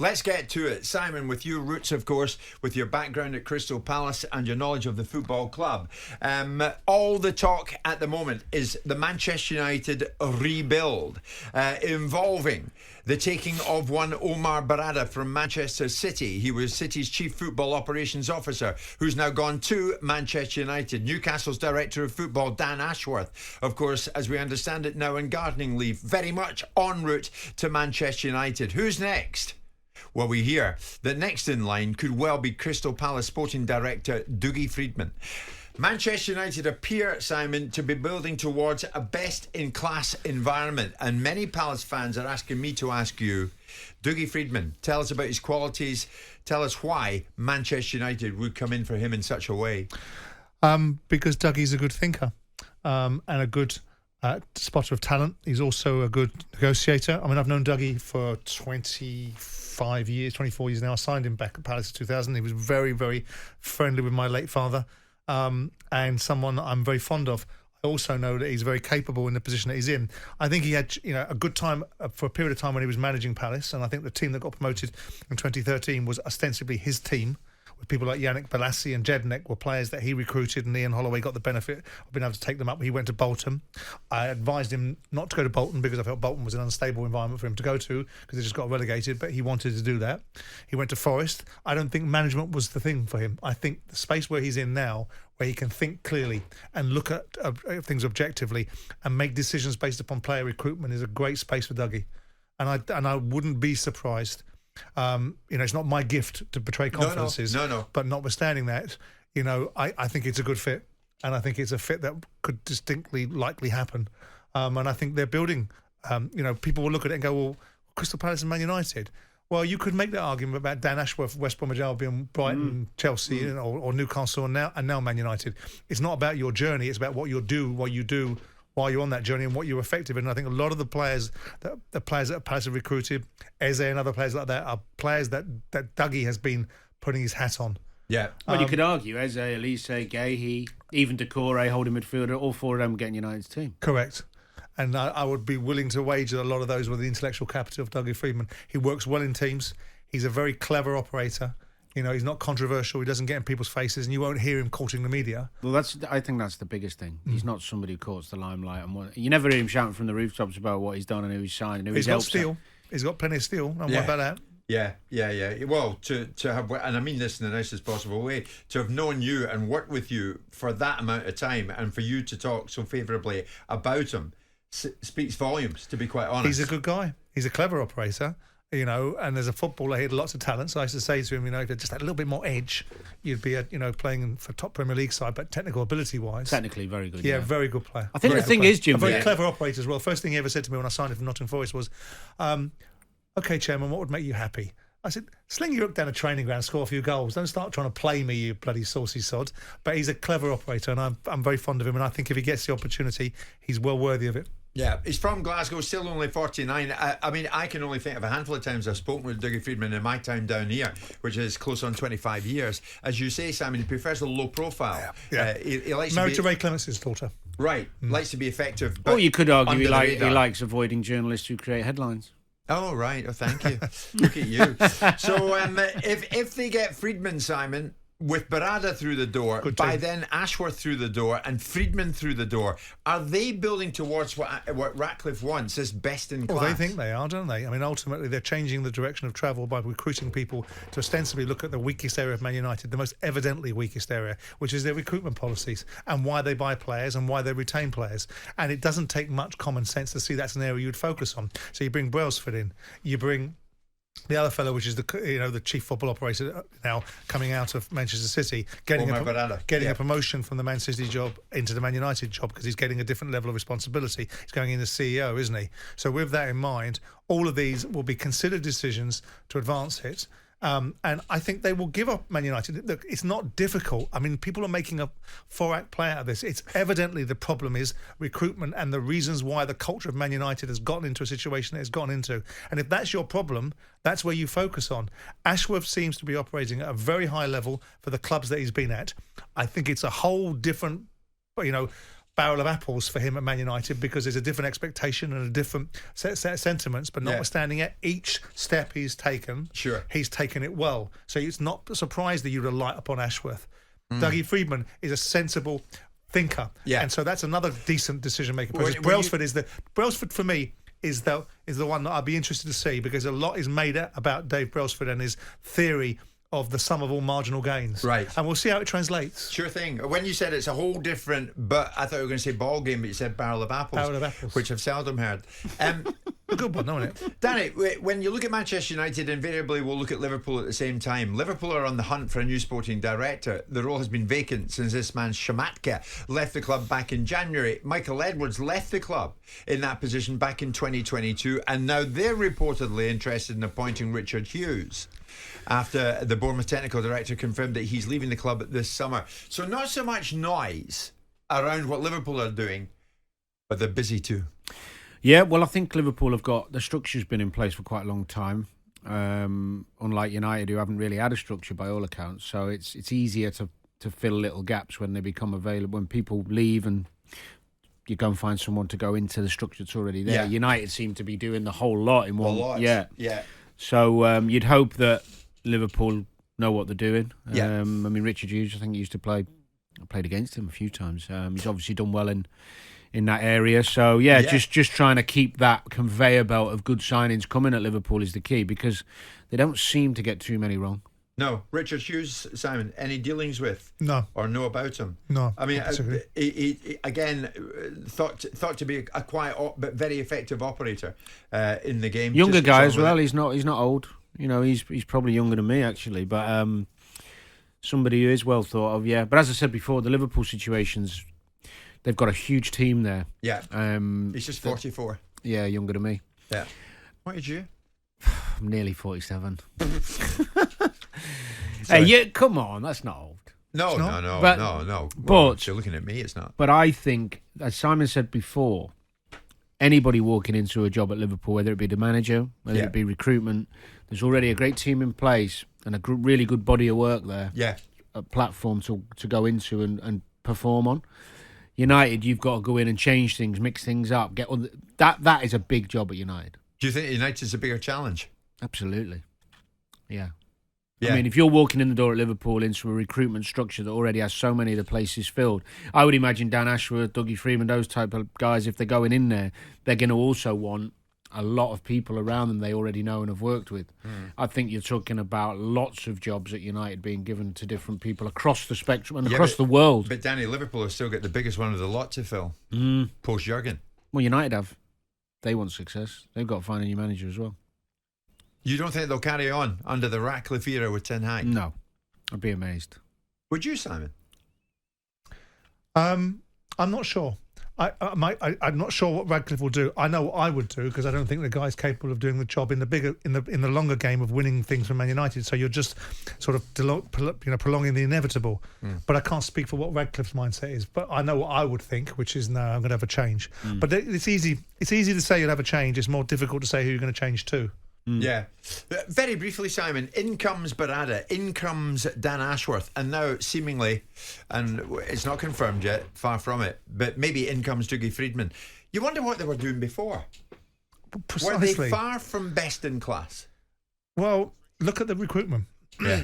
Let's get to it. Simon, with your roots, of course, with your background at Crystal Palace and your knowledge of the football club, all the talk at the moment is the Manchester United rebuild, involving the taking of one Omar Barada from Manchester City. He was City's chief football operations officer, who's now gone to Manchester United. Newcastle's director of football, Dan Ashworth, of course, as we understand it, now on gardening leave, very much en route to Manchester United. Who's next? Well, we hear that next in line could well be Crystal Palace sporting director Dougie Freedman. Manchester United appear, Simon, to be building towards a best-in-class environment, and many Palace fans are asking me to ask you, Dougie Freedman, tell us about his qualities, tell us why Manchester United would come in for him in such a way. Because Dougie's a good thinker and a good spotter of talent. He's also a good negotiator. I mean, I've known Dougie for 24 years now. I signed him back at Palace in 2000. He was very, very friendly with my late father. And someone I'm very fond of. I also know that he's very capable in the position that he's in. I think he had, a good time for a period of time when he was managing Palace, and I think the team that got promoted in 2013 was ostensibly his team, with people like Yannick Bolasie and Jednek were players that he recruited, and Ian Holloway got the benefit of being able to take them up. He went to Bolton. I advised him not to go to Bolton because I felt Bolton was an unstable environment for him to go to because they just got relegated, but he wanted to do that. He went to Forest. I don't think management was the thing for him. I think the space where he's in now, where he can think clearly and look at things objectively and make decisions based upon player recruitment, is a great space for Dougie. And I wouldn't be surprised. It's not my gift to betray confidences. No. But notwithstanding that, I think it's a good fit, and I think it's a fit that could distinctly likely happen. And I think they're building. People will look at it and go, "Well, Crystal Palace and Man United." Well, you could make that argument about Dan Ashworth, West Bromwich Albion, Brighton, Chelsea, or Newcastle, and now Man United. It's not about your journey; it's about what you do while you're on that journey and what you're effective in. And I think a lot of the players that Palace have recruited, Eze and other players like that, are players that Dougie has been putting his hat on. Yeah. Well, you could argue Eze, Elise, Gahey, even Decore, holding midfielder, all four of them getting United's team. Correct. And I would be willing to wager a lot of those were the intellectual capital of Dougie Freedman. He works well in teams. He's a very clever operator. He's not controversial. He doesn't get in people's faces, and you won't hear him courting the media. Well, I think that's the biggest thing. He's not somebody who courts the limelight. You never hear him shouting from the rooftops about what he's done and who he's signed and who he's helped. He's got steel. He's got plenty of steel. Don't worry about that. Yeah. Well, to have, and I mean this in the nicest possible way, to have known you and worked with you for that amount of time, and for you to talk so favourably about him speaks volumes, to be quite honest. He's a good guy. He's a clever operator, and as a footballer, he had lots of talent. So I used to say to him, if you just had a little bit more edge, you'd be, playing for top Premier League side, but technical ability-wise. Technically, very good. Yeah, very good player. I think the thing is, Jim... A very clever operator as well. First thing he ever said to me when I signed him from Nottingham Forest was, OK, Chairman, what would make you happy? I said, sling your hook down a training ground, score a few goals. Don't start trying to play me, you bloody saucy sod. But he's a clever operator, and I'm very fond of him, and I think if he gets the opportunity, he's well worthy of it. Yeah, he's from Glasgow, still only 49. I mean, I can only think of a handful of times I've spoken with Dougie Freedman in my time down here, which is close on 25 years. As you say, Simon, he prefers a low profile. Yeah. He likes married to Ray Clements' daughter. Right, likes to be effective. But you could argue he likes avoiding journalists who create headlines. Oh, right. Oh, thank you. Look at you. So if they get Freedman, Simon, with Barada through the door, by then Ashworth through the door and Freedman through the door, are they building towards what Ratcliffe wants, as best in class? Well, they think they are, don't they? I mean, ultimately they're changing the direction of travel by recruiting people to ostensibly look at the weakest area of Man United, the most evidently weakest area, which is their recruitment policies and why they buy players and why they retain players. And it doesn't take much common sense to see that's an area you'd focus on. So you bring Brailsford in, you bring the other fellow, which is the chief football operator now, coming out of Manchester City, getting a promotion from the Man City job into the Man United job because he's getting a different level of responsibility. He's going in as CEO, isn't he? So with that in mind, all of these will be considered decisions to advance it. And I think they will give up Man United. Look, it's not difficult. I mean, people are making a 4-act play out of this. It's evidently the problem is recruitment and the reasons why the culture of Man United has gotten into a situation it has gotten into. And if that's your problem, that's where you focus on. Ashworth seems to be operating at a very high level for the clubs that he's been at. I think it's a whole different, barrel of apples for him at Man United because there's a different expectation and a different set of sentiments. But notwithstanding it, each step he's taken, he's taken it well. So it's not a surprise that you would light upon Ashworth. Dougie Freedman is a sensible thinker, and so that's another decent decision making process. Brailsford for me is the one that I'd be interested to see, because a lot is made about Dave Brailsford and his theory of the sum of all marginal gains. Right. And we'll see how it translates. Sure thing. When you said it's a whole different, but I thought you were going to say ball game, but you said barrel of apples. Barrel of apples. Which I've seldom heard. A good one, isn't it? Danny, when you look at Manchester United, invariably we'll look at Liverpool at the same time. Liverpool are on the hunt for a new sporting director. The role has been vacant since this man Shamatka left the club back in January. Michael Edwards left the club in that position back in 2022, and now they're reportedly interested in appointing Richard Hughes, after the Bournemouth technical director confirmed that he's leaving the club this summer. So not so much noise around what Liverpool are doing, but they're busy too. Yeah, well, I think Liverpool have got, the structure's been in place for quite a long time, unlike United, who haven't really had a structure by all accounts. So it's easier to fill little gaps when they become available, when people leave and you go and find someone to go into the structure that's already there. Yeah. United seem to be doing the whole lot in one. Yeah. So you'd hope that Liverpool know what they're doing. Yeah. I mean, Richard Hughes, I think he used to play. I played against him a few times. He's obviously done well in that area. So just trying to keep that conveyor belt of good signings coming at Liverpool is the key, because they don't seem to get too many wrong. No, Richard Hughes, Simon, any dealings with? No. Or know about him? No. I mean, he again, thought to be a quiet but very effective operator in the game. Younger guy as well. He's not old. You know, he's probably younger than me actually, but somebody who is well thought of. Yeah, but as I said before, the Liverpool situations, they've got a huge team there. Yeah. He's just 44. Yeah, younger than me. Yeah. What age are you? I'm nearly 47. Hey, come on, that's not old. No. But you're looking at me, it's not. But I think, as Simon said before, anybody walking into a job at Liverpool, whether it be the manager, whether it be recruitment, there's already a great team in place and a really good body of work there. Yeah. A platform to go into and perform on. United, you've got to go in and change things, mix things up. That is a big job at United. Do you think United's a bigger challenge? Absolutely. Yeah. I mean, if you're walking in the door at Liverpool into a recruitment structure that already has so many of the places filled, I would imagine Dan Ashworth, Dougie Freedman, those type of guys, if they're going in there, they're going to also want a lot of people around them they already know and have worked with. I think you're talking about lots of jobs at United being given to different people across the spectrum and across the world. But Danny, Liverpool have still got the biggest one of the lot to fill, post Jurgen. Well, United have. They want success. They've got to find a new manager as well. You don't think they'll carry on under the Ratcliffe era with Ten Hag? No. I'd be amazed. Would you, Simon? I'm not sure. I'm not sure what Radcliffe will do. I know what I would do, because I don't think the guy's capable of doing the job in the longer game of winning things for Man United. So you're just sort of prolonging the inevitable. But I can't speak for what Radcliffe's mindset is. But I know what I would think, which is no, I'm going to have a change. But it's easy. It's easy to say you'll have a change. It's more difficult to say who you're going to change to. Yeah. Very briefly, Simon, in comes Barada, in comes Dan Ashworth, and now seemingly, and it's not confirmed yet, far from it, but maybe in comes Dougie Freedman. You wonder what they were doing before. Precisely. Were they far from best in class? Well, look at the recruitment. Yeah.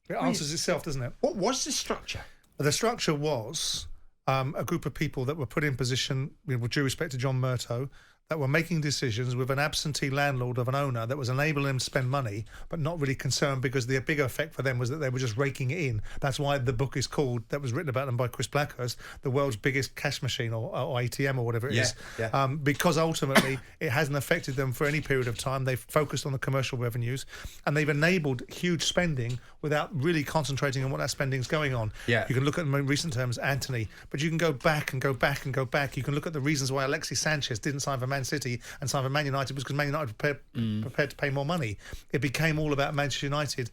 It answers itself, doesn't it? What was the structure? The structure was a group of people that were put in position, with due respect to John Murtough, that were making decisions with an absentee landlord of an owner that was enabling them to spend money, but not really concerned, because the bigger effect for them was that they were just raking it in. That's why the book is called, that was written about them by Chris Blackhurst, The World's Biggest Cash Machine, or ATM, or whatever it is. Yeah. Because ultimately it hasn't affected them for any period of time. They've focused on the commercial revenues, and they've enabled huge spending without really concentrating on what that spending's going on. Yeah. You can look at, in recent terms, Anthony, but you can go back and go back and go back. You can look at the reasons why Alexis Sanchez didn't sign for Man City and sign for Man United, was because Man United were prepared to pay more money. It became all about Manchester United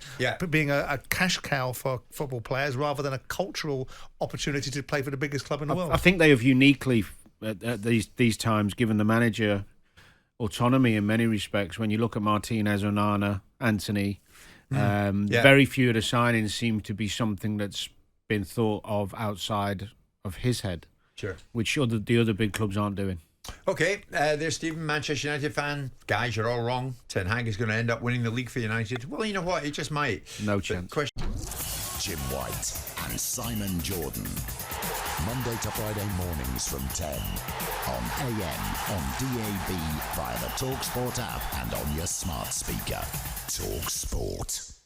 being a cash cow for football players rather than a cultural opportunity to play for the biggest club in the world. I think they have uniquely, at these times, given the manager autonomy in many respects. When you look at Martinez, Onana, Anthony, very few of the signings seem to be something that's been thought of outside of his head. Sure. which the other big clubs aren't doing. Okay, there's Stephen, Manchester United fan. Guys, you're all wrong. Ten Hag is going to end up winning the league for United. Well, you know what? He just might. No chance. Jim White and Simon Jordan. Monday to Friday mornings from 10 on AM, on DAB, via the talkSPORT app and on your smart speaker. talkSPORT.